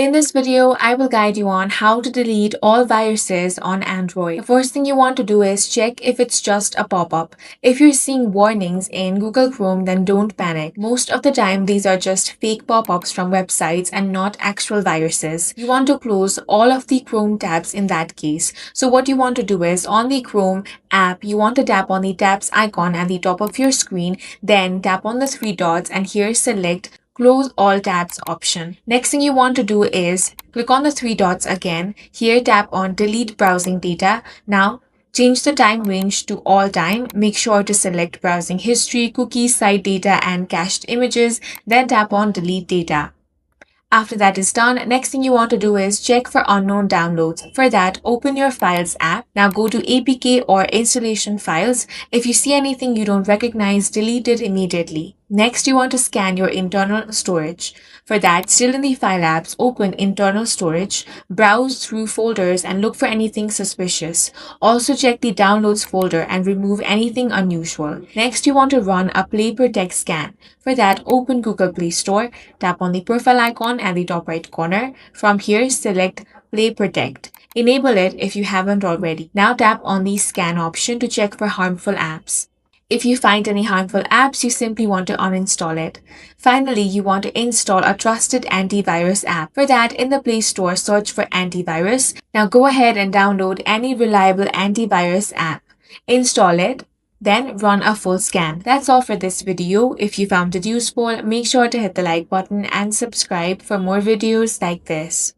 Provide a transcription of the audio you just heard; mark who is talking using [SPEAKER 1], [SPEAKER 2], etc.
[SPEAKER 1] In this video, I will guide you on how to delete all viruses on Android. The first thing you want to do is check if it's just a pop-up. If you're seeing warnings in Google Chrome, then don't panic. Most of the time, these are just fake pop-ups from websites and not actual viruses. You want to close all of the Chrome tabs in that case. So what you want to do is, on the Chrome app, you want to tap on the tabs icon at the top of your screen, then tap on the three dots and here select Close all tabs option. Next thing you want to do is click on the three dots again. Here tap on delete browsing data. Now change the time range to all time. Make sure to select browsing history, cookies, site data and cached images. Then tap on delete data. After that is done, next thing you want to do is check for unknown downloads. For that, open your Files app. Now go to APK or Installation Files. If you see anything you don't recognize, delete it immediately. Next, you want to scan your internal storage. For that, still in the File apps, open Internal Storage, browse through folders and look for anything suspicious. Also check the Downloads folder and remove anything unusual. Next, you want to run a Play Protect scan. For that, open Google Play Store, tap on the profile icon at the top right corner. From here, select Play Protect. Enable it if you haven't already. Now tap on the Scan option to check for harmful apps. If you find any harmful apps, you simply want to uninstall it. Finally, you want to install a trusted antivirus app. For that, in the Play Store, search for antivirus. Now go ahead and download any reliable antivirus app. Install it, then run a full scan. That's all for this video. If you found it useful, make sure to hit the like button and subscribe for more videos like this.